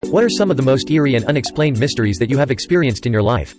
What are some of the most eerie and unexplained mysteries that you have experienced in your life?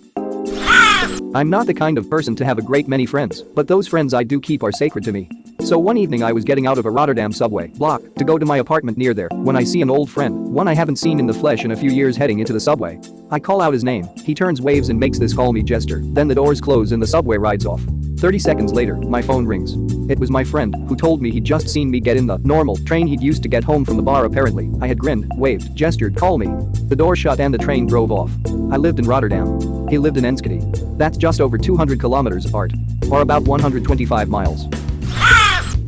I'm not the kind of person to have a great many friends, but those friends I do keep are sacred to me. So one evening I was getting out of a Rotterdam subway block to go to my apartment near there when I see an old friend, one I haven't seen in the flesh in a few years, heading into the subway. I call out his name, he turns, waves and makes this call me gesture, then the doors close and the subway rides off. 30 seconds later, my phone rings. It was my friend, who told me he'd just seen me get in the normal train he'd used to get home from the bar apparently. I had grinned, waved, gestured, call me. The door shut and the train drove off. I lived in Rotterdam. He lived in Enschede. That's just over 200 kilometers apart. Or about 125 miles.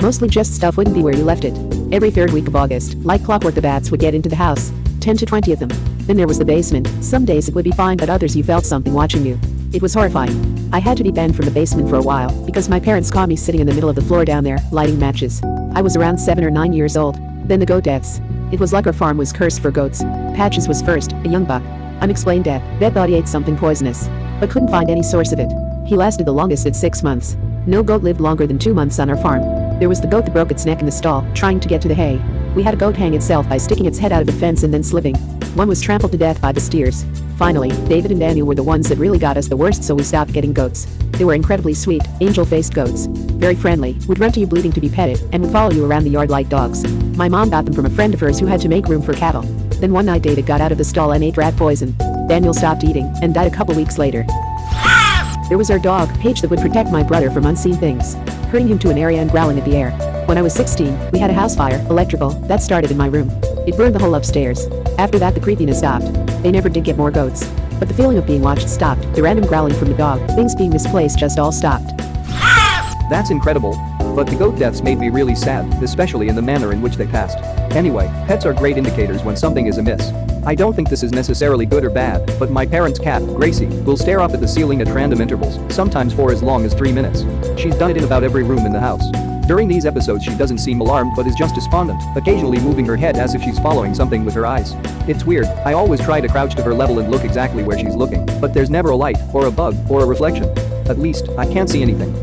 Mostly just stuff wouldn't be where you left it. Every third week of August, like clockwork, the bats would get into the house. 10 to 20 of them. Then there was the basement. Some days it would be fine, but others you felt something watching you. It was horrifying. I had to be banned from the basement for a while because my parents caught me sitting in the middle of the floor down there, lighting matches. I was around 7 or 9 years old. Then the goat deaths. It was like our farm was cursed for goats. Patches was first, a young buck. Unexplained death. Vet thought he ate something poisonous, but couldn't find any source of it. He lasted the longest at 6 months. No goat lived longer than 2 months on our farm. There was the goat that broke its neck in the stall, trying to get to the hay. We had a goat hang itself by sticking its head out of the fence and then slipping. One was trampled to death by the steers. Finally, David and Daniel were the ones that really got us the worst, so we stopped getting goats. They were incredibly sweet, angel-faced goats. Very friendly, would run to you bleeding to be petted, and would follow you around the yard like dogs. My mom got them from a friend of hers who had to make room for cattle. Then one night David got out of the stall and ate rat poison. Daniel stopped eating and died a couple weeks later. There was our dog, Paige, that would protect my brother from unseen things, herding him to an area and growling at the air. When I was 16, we had a house fire, electrical, that started in my room. It burned the whole upstairs. After that the creepiness stopped. They never did get more goats. But the feeling of being watched stopped. The random growling from the dog, things being misplaced, just all stopped. That's incredible. But the goat deaths made me really sad, especially in the manner in which they passed. Anyway, pets are great indicators when something is amiss. I don't think this is necessarily good or bad, but my parents' cat, Gracie, will stare up at the ceiling at random intervals, sometimes for as long as 3 minutes. She's done it in about every room in the house. During these episodes she doesn't seem alarmed but is just despondent, occasionally moving her head as if she's following something with her eyes. It's weird, I always try to crouch to her level and look exactly where she's looking, but there's never a light, or a bug, or a reflection. At least, I can't see anything.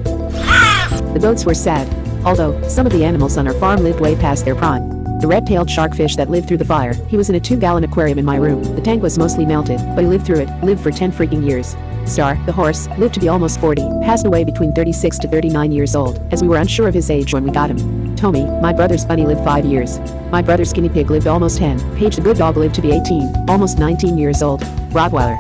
The goats were sad. Although, some of the animals on our farm lived way past their prime. The red-tailed sharkfish that lived through the fire, he was in a 2-gallon aquarium in my room. The tank was mostly melted, but he lived through it, lived for 10 freaking years. Star, the horse, lived to be almost 40, passed away between 36 to 39 years old, as we were unsure of his age when we got him. Tommy, my brother's bunny, lived 5 years. My brother's guinea pig lived almost 10. Paige, the good dog, lived to be 18, almost 19 years old. Rottweiler.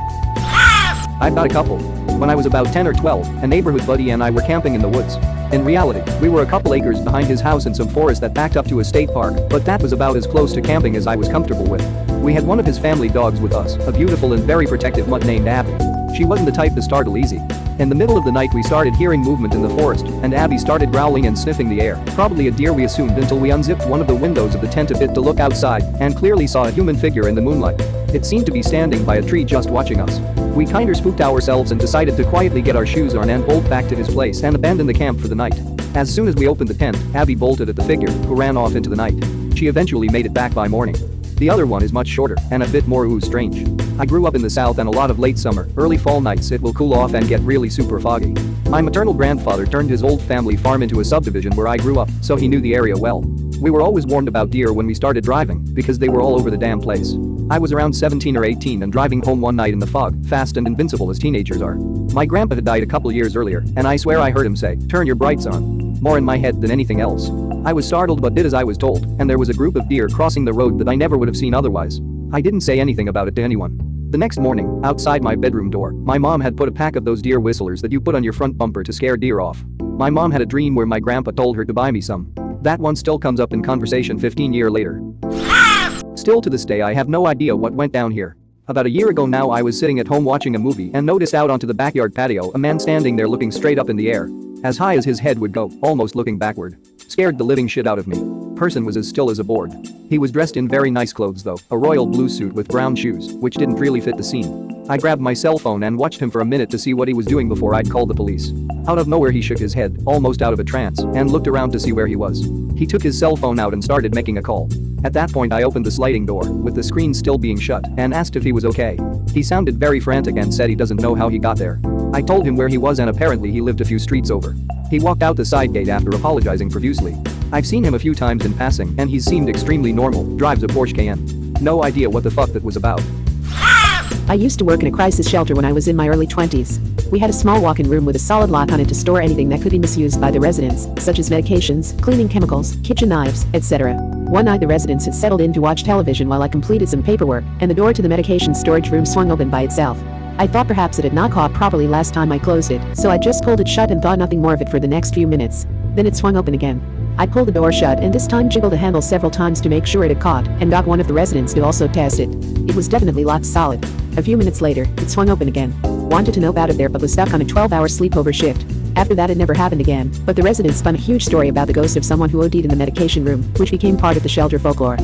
I've got a couple. When I was about 10 or 12, a neighborhood buddy and I were camping in the woods. In reality, we were a couple acres behind his house in some forest that backed up to a state park, but that was about as close to camping as I was comfortable with. We had one of his family dogs with us, a beautiful and very protective mutt named Abby. She wasn't the type to startle easy. In the middle of the night we started hearing movement in the forest, and Abby started growling and sniffing the air, probably a deer we assumed, until we unzipped one of the windows of the tent a bit to look outside, and clearly saw a human figure in the moonlight. It seemed to be standing by a tree just watching us. We kinda spooked ourselves and decided to quietly get our shoes on and bolt back to his place and abandon the camp for the night. As soon as we opened the tent, Abby bolted at the figure, who ran off into the night. She eventually made it back by morning. The other one is much shorter and a bit more strange. I grew up in the south, and a lot of late summer, early fall nights it will cool off and get really super foggy. My maternal grandfather turned his old family farm into a subdivision where I grew up, so he knew the area well. We were always warned about deer when we started driving because they were all over the damn place. I was around 17 or 18 and driving home one night in the fog, fast and invincible as teenagers are. My grandpa had died a couple years earlier, and I swear I heard him say, "Turn your brights on." More in my head than anything else. I was startled but did as I was told, and there was a group of deer crossing the road that I never would have seen otherwise. I didn't say anything about it to anyone. The next morning, outside my bedroom door, my mom had put a pack of those deer whistlers that you put on your front bumper to scare deer off. My mom had a dream where my grandpa told her to buy me some. That one still comes up in conversation 15 years later. Still to this day I have no idea what went down here. About a year ago now I was sitting at home watching a movie and noticed out onto the backyard patio a man standing there looking straight up in the air. As high as his head would go, almost looking backward. Scared the living shit out of me. Person was as still as a board. He was dressed in very nice clothes though, a royal blue suit with brown shoes, which didn't really fit the scene. I grabbed my cell phone and watched him for a minute to see what he was doing before I'd call the police. Out of nowhere he shook his head, almost out of a trance, and looked around to see where he was. He took his cell phone out and started making a call. At that point I opened the sliding door, with the screen still being shut, and asked if he was okay. He sounded very frantic and said he doesn't know how he got there. I told him where he was and apparently he lived a few streets over. He walked out the side gate after apologizing profusely. I've seen him a few times in passing and he's seemed extremely normal, drives a Porsche Cayenne. No idea what the fuck that was about. I used to work in a crisis shelter when I was in my early 20s. We had a small walk-in room with a solid lock on it to store anything that could be misused by the residents, such as medications, cleaning chemicals, kitchen knives, etc. One night the residents had settled in to watch television while I completed some paperwork, and the door to the medication storage room swung open by itself. I thought perhaps it had not caught properly last time I closed it, so I just pulled it shut and thought nothing more of it for the next few minutes. Then it swung open again. I pulled the door shut and this time jiggled the handle several times to make sure it had caught, and got one of the residents to also test it. It was definitely locked solid. A few minutes later, it swung open again. Wanted to know out of there but was stuck on a 12-hour sleepover shift. After that it never happened again, but the residents spun a huge story about the ghost of someone who OD'd in the medication room, which became part of the shelter folklore.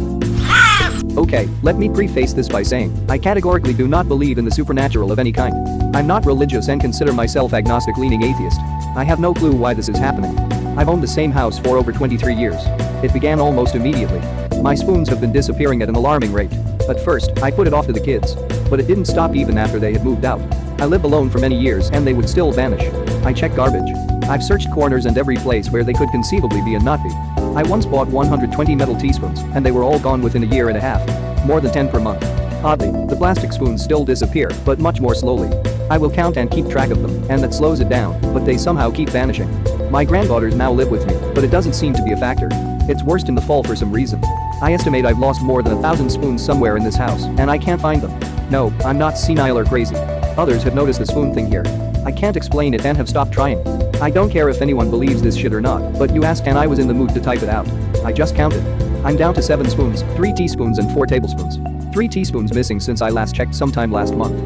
Okay, let me preface this by saying, I categorically do not believe in the supernatural of any kind. I'm not religious and consider myself agnostic-leaning atheist. I have no clue why this is happening. I've owned the same house for over 23 years. It began almost immediately. My spoons have been disappearing at an alarming rate. At first, I put it off to the kids. But it didn't stop even after they had moved out. I lived alone for many years and they would still vanish. I checked garbage. I've searched corners and every place where they could conceivably be and not be. I once bought 120 metal teaspoons and they were all gone within a year and a half. More than 10 per month. Oddly, the plastic spoons still disappear, but much more slowly. I will count and keep track of them, and that slows it down, but they somehow keep vanishing. My granddaughters now live with me, but it doesn't seem to be a factor. It's worst in the fall for some reason. I estimate I've lost more than 1,000 spoons somewhere in this house, and I can't find them. No, I'm not senile or crazy. Others have noticed the spoon thing here. I can't explain it and have stopped trying. I don't care if anyone believes this shit or not, but you asked and I was in the mood to type it out. I just counted. I'm down to 7 spoons, 3 teaspoons and 4 tablespoons. 3 teaspoons missing since I last checked sometime last month.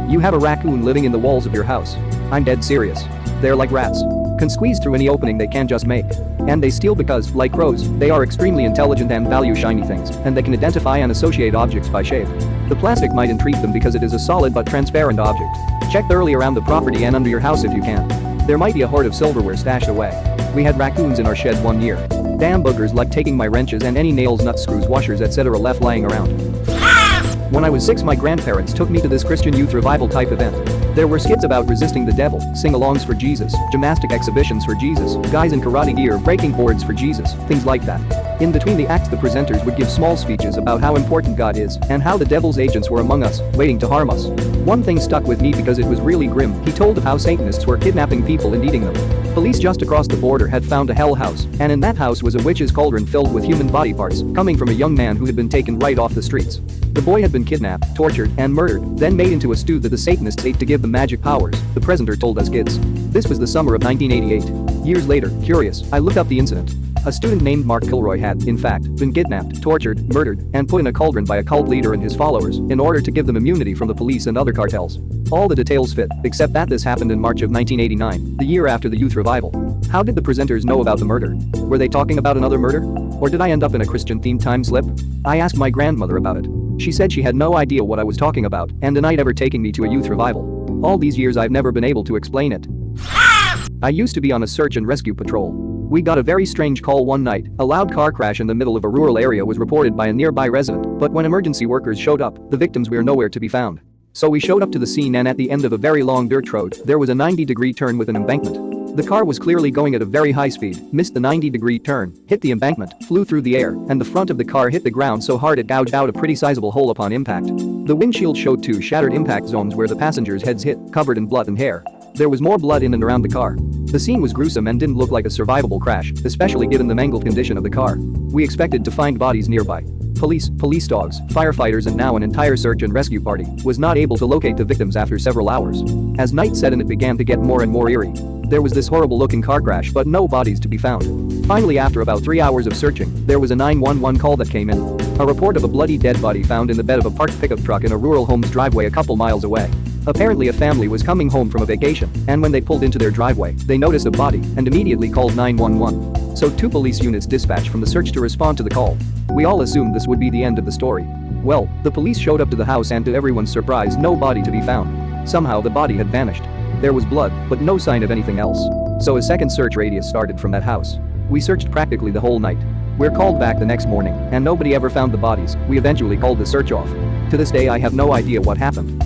You have a raccoon living in the walls of your house. I'm dead serious. They're like rats. Can squeeze through any opening they can just make. And they steal because, like crows, they are extremely intelligent and value shiny things, and they can identify and associate objects by shape. The plastic might intrigue them because it is a solid but transparent object. Check thoroughly around the property and under your house if you can. There might be a hoard of silverware stashed away. We had raccoons in our shed one year. Damn boogers like taking my wrenches and any nails, nuts, screws, washers, etc. left lying around. When I was 6, my grandparents took me to this Christian youth revival type event. There were skits about resisting the devil, sing-alongs for Jesus, gymnastic exhibitions for Jesus, guys in karate gear breaking boards for Jesus, things like that. In between the acts the presenters would give small speeches about how important God is and how the devil's agents were among us, waiting to harm us. One thing stuck with me because it was really grim. He told of how Satanists were kidnapping people and eating them. Police just across the border had found a hell house, and in that house was a witch's cauldron filled with human body parts, coming from a young man who had been taken right off the streets. The boy had been kidnapped, tortured, and murdered, then made into a stew that the Satanists ate to give them magic powers, the presenter told us kids. This was the summer of 1988. Years later, curious, I looked up the incident. A student named Mark Kilroy had, in fact, been kidnapped, tortured, murdered, and put in a cauldron by a cult leader and his followers in order to give them immunity from the police and other cartels. All the details fit, except that this happened in March of 1989, the year after the youth revival. How did the presenters know about the murder? Were they talking about another murder? Or did I end up in a Christian-themed time slip? I asked my grandmother about it. She said she had no idea what I was talking about and denied ever taking me to a youth revival. All these years I've never been able to explain it. I used to be on a search and rescue patrol. We got a very strange call one night. A loud car crash in the middle of a rural area was reported by a nearby resident, but when emergency workers showed up, the victims were nowhere to be found. So we showed up to the scene and at the end of a very long dirt road, there was a 90-degree turn with an embankment. The car was clearly going at a very high speed, missed the 90-degree turn, hit the embankment, flew through the air, and the front of the car hit the ground so hard it gouged out a pretty sizable hole upon impact. The windshield showed 2 shattered impact zones where the passengers' heads hit, covered in blood and hair. There was more blood in and around the car. The scene was gruesome and didn't look like a survivable crash, especially given the mangled condition of the car. We expected to find bodies nearby. Police dogs, firefighters and now an entire search and rescue party was not able to locate the victims after several hours. As night set in it began to get more and more eerie. There was this horrible looking car crash but no bodies to be found. Finally, after about 3 hours of searching, there was a 911 call that came in. A report of a bloody dead body found in the bed of a parked pickup truck in a rural home's driveway a couple miles away. Apparently a family was coming home from a vacation, and when they pulled into their driveway, they noticed a body and immediately called 911. So 2 police units dispatched from the search to respond to the call. We all assumed this would be the end of the story. Well, the police showed up to the house and to everyone's surprise, no body to be found. Somehow the body had vanished. There was blood, but no sign of anything else. So a second search radius started from that house. We searched practically the whole night. We're called back the next morning, and nobody ever found the bodies. We eventually called the search off. To this day I have no idea what happened.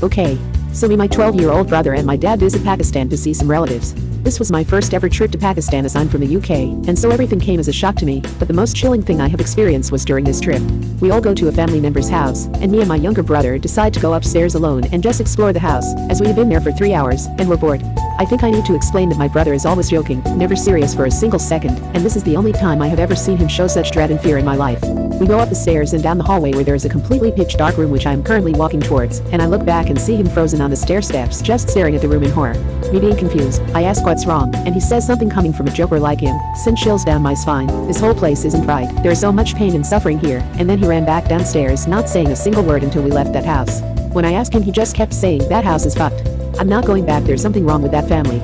Okay, so me, my 12-year-old brother and my dad visit Pakistan to see some relatives. This was my first ever trip to Pakistan as I'm from the UK, and so everything came as a shock to me, but the most chilling thing I have experienced was during this trip. We all go to a family member's house, and me and my younger brother decide to go upstairs alone and just explore the house, as we had been there for 3 hours, and were bored. I think I need to explain that my brother is always joking, never serious for a single second, and this is the only time I have ever seen him show such dread and fear in my life. We go up the stairs and down the hallway where there is a completely pitch dark room which I am currently walking towards, and I look back and see him frozen on the stair steps just staring at the room in horror. Me being confused, I ask what's wrong, and he says something coming from a joker like him, sent chills down my spine. This whole place isn't right, there is so much pain and suffering here, and then he ran back downstairs not saying a single word until we left that house. When I asked him he just kept saying that house is fucked. I'm not going back, there's something wrong with that family.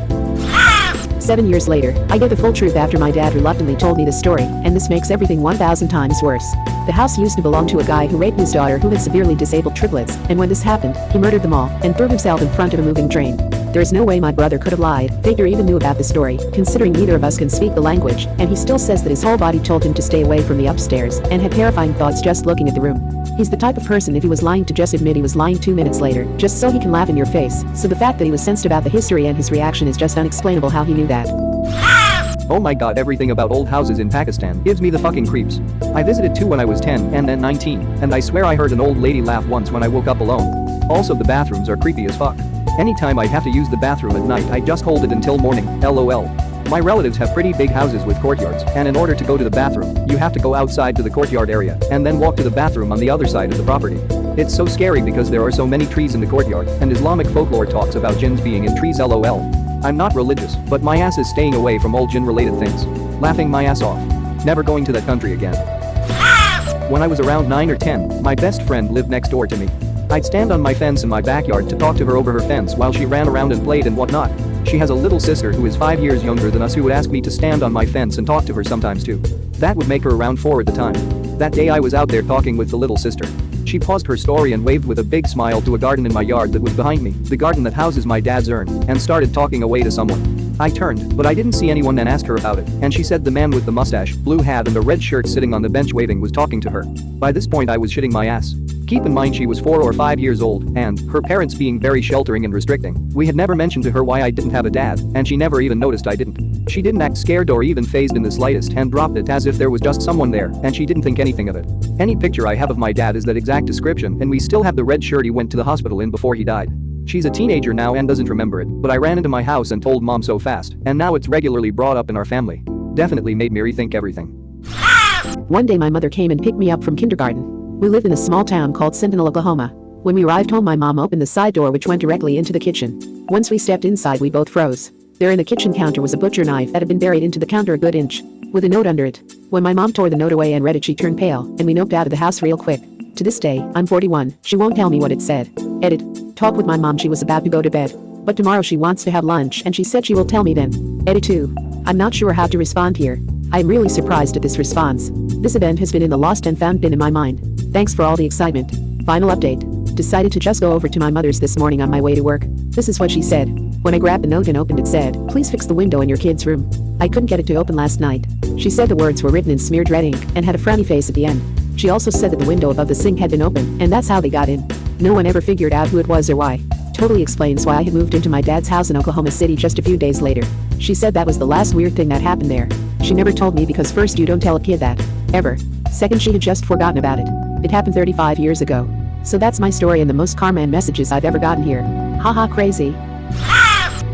7 years later, I get the full truth after my dad reluctantly told me the story, and this makes everything 1,000 times worse. The house used to belong to a guy who raped his daughter who had severely disabled triplets, and when this happened, he murdered them all and threw himself in front of a moving train. There is no way my brother could have lied, faked or even knew about the story, considering neither of us can speak the language, and he still says that his whole body told him to stay away from the upstairs, and had terrifying thoughts just looking at the room. He's the type of person if he was lying to just admit he was lying 2 minutes later, just so he can laugh in your face, so the fact that he was sensed about the history and his reaction is just unexplainable how he knew that. Oh my god, everything about old houses in Pakistan gives me the fucking creeps. I visited 2 when I was 10 and then 19, and I swear I heard an old lady laugh once when I woke up alone. Also, the bathrooms are creepy as fuck. Anytime I have to use the bathroom at night, I just hold it until morning, lol. My relatives have pretty big houses with courtyards, and in order to go to the bathroom, you have to go outside to the courtyard area and then walk to the bathroom on the other side of the property. It's so scary because there are so many trees in the courtyard, and Islamic folklore talks about jinns being in trees, lol. I'm not religious, but my ass is staying away from all jinn-related things. Laughing my ass off. Never going to that country again. When I was around 9 or 10, my best friend lived next door to me. I'd stand on my fence in my backyard to talk to her over her fence while she ran around and played and whatnot. She has a little sister who is 5 years younger than us who would ask me to stand on my fence and talk to her sometimes too. That would make her around 4 at the time. That day I was out there talking with the little sister. She paused her story and waved with a big smile to a garden in my yard that was behind me, the garden that houses my dad's urn, and started talking away to someone. I turned, but I didn't see anyone and asked her about it, and she said the man with the mustache, blue hat and a red shirt sitting on the bench waving was talking to her. By this point I was shitting my ass. Keep in mind she was 4 or 5 years old, and, her parents being very sheltering and restricting, we had never mentioned to her why I didn't have a dad, and she never even noticed I didn't. She didn't act scared or even fazed in the slightest and dropped it as if there was just someone there, and she didn't think anything of it. Any picture I have of my dad is that exact description, and we still have the red shirt he went to the hospital in before he died. She's a teenager now and doesn't remember it, but I ran into my house and told mom so fast, and now it's regularly brought up in our family. Definitely made me rethink everything. One day my mother came and picked me up from kindergarten. We lived in a small town called Sentinel, Oklahoma. When we arrived home, my mom opened the side door which went directly into the kitchen. Once we stepped inside, we both froze. There in the kitchen counter was a butcher knife that had been buried into the counter a good inch, with a note under it. When my mom tore the note away and read it, she turned pale, and we noped out of the house real quick. To this day, I'm 41, she won't tell me what it said. Edit. Talk with my mom, she was about to go to bed. But tomorrow she wants to have lunch and she said she will tell me then. Edit 2. I'm not sure how to respond here. I am really surprised at this response. This event has been in the lost and found bin in my mind. Thanks for all the excitement. Final update. Decided to just go over to my mother's this morning on my way to work. This is what she said. When I grabbed the note and opened it said, "Please fix the window in your kid's room." I couldn't get it to open last night. She said the words were written in smeared red ink and had a frowny face at the end. She also said that the window above the sink had been open, and that's how they got in. No one ever figured out who it was or why. Totally explains why I had moved into my dad's house in Oklahoma City just a few days later. She said that was the last weird thing that happened there. She never told me because first, you don't tell a kid that. Ever. Second, she had just forgotten about it. It happened 35 years ago. So that's my story and the most karma and messages I've ever gotten here. Haha, crazy.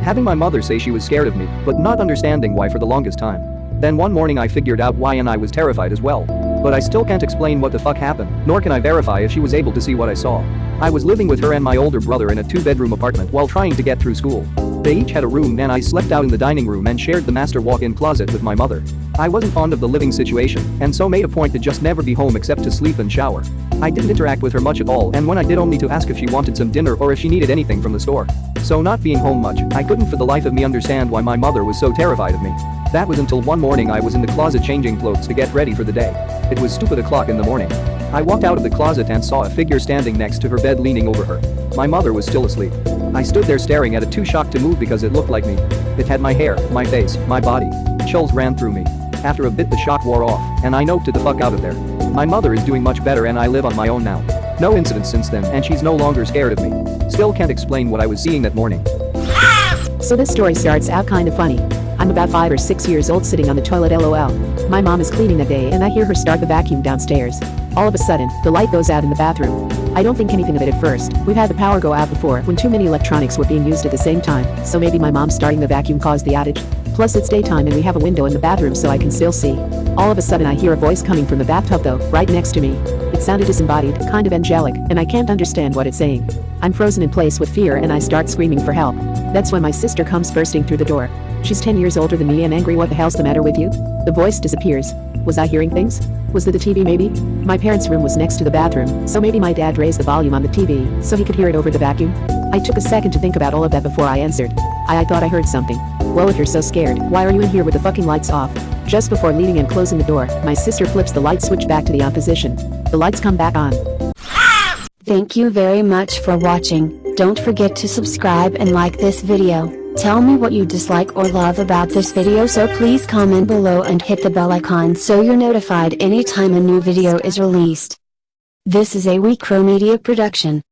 Having my mother say she was scared of me, but not understanding why for the longest time. Then one morning I figured out why and I was terrified as well. But I still can't explain what the fuck happened, nor can I verify if she was able to see what I saw. I was living with her and my older brother in a 2-bedroom apartment while trying to get through school. They each had a room and I slept out in the dining room and shared the master walk-in closet with my mother. I wasn't fond of the living situation and so made a point to just never be home except to sleep and shower. I didn't interact with her much at all, and when I did, only to ask if she wanted some dinner or if she needed anything from the store. So not being home much, I couldn't for the life of me understand why my mother was so terrified of me. That was until one morning I was in the closet changing clothes to get ready for the day. It was stupid o'clock in the morning. I walked out of the closet and saw a figure standing next to her bed leaning over her. My mother was still asleep. I stood there staring at it, too shocked to move because it looked like me. It had my hair, my face, my body. Chills ran through me. After a bit the shock wore off, and I noped the fuck out of there. My mother is doing much better and I live on my own now. No incidents since then and she's no longer scared of me. Still can't explain what I was seeing that morning. So this story starts out kinda funny. I'm about 5 or 6 years old sitting on the toilet lol. My mom is cleaning that day and I hear her start the vacuum downstairs. All of a sudden, the light goes out in the bathroom. I don't think anything of it at first. We've had the power go out before when too many electronics were being used at the same time, so maybe my mom starting the vacuum caused the outage. Plus it's daytime and we have a window in the bathroom so I can still see. All of a sudden I hear a voice coming from the bathtub though, right next to me. It sounded disembodied, kind of angelic, and I can't understand what it's saying. I'm frozen in place with fear and I start screaming for help. That's when my sister comes bursting through the door. She's 10 years older than me and angry. What the hell's the matter with you? The voice disappears. Was I hearing things? Was it the TV maybe? My parents' room was next to the bathroom, so maybe my dad raised the volume on the TV so he could hear it over the vacuum. I took a second to think about all of that before I answered. I thought I heard something. Well, if you're so scared, why are you in here with the fucking lights off? Just before leaving and closing the door, my sister flips the light switch back to the on position. The lights come back on. Thank you very much for watching. Don't forget to subscribe and like this video. Tell me what you dislike or love about this video, so please comment below and hit the bell icon so you're notified anytime a new video is released. This is a WeCrow Media production.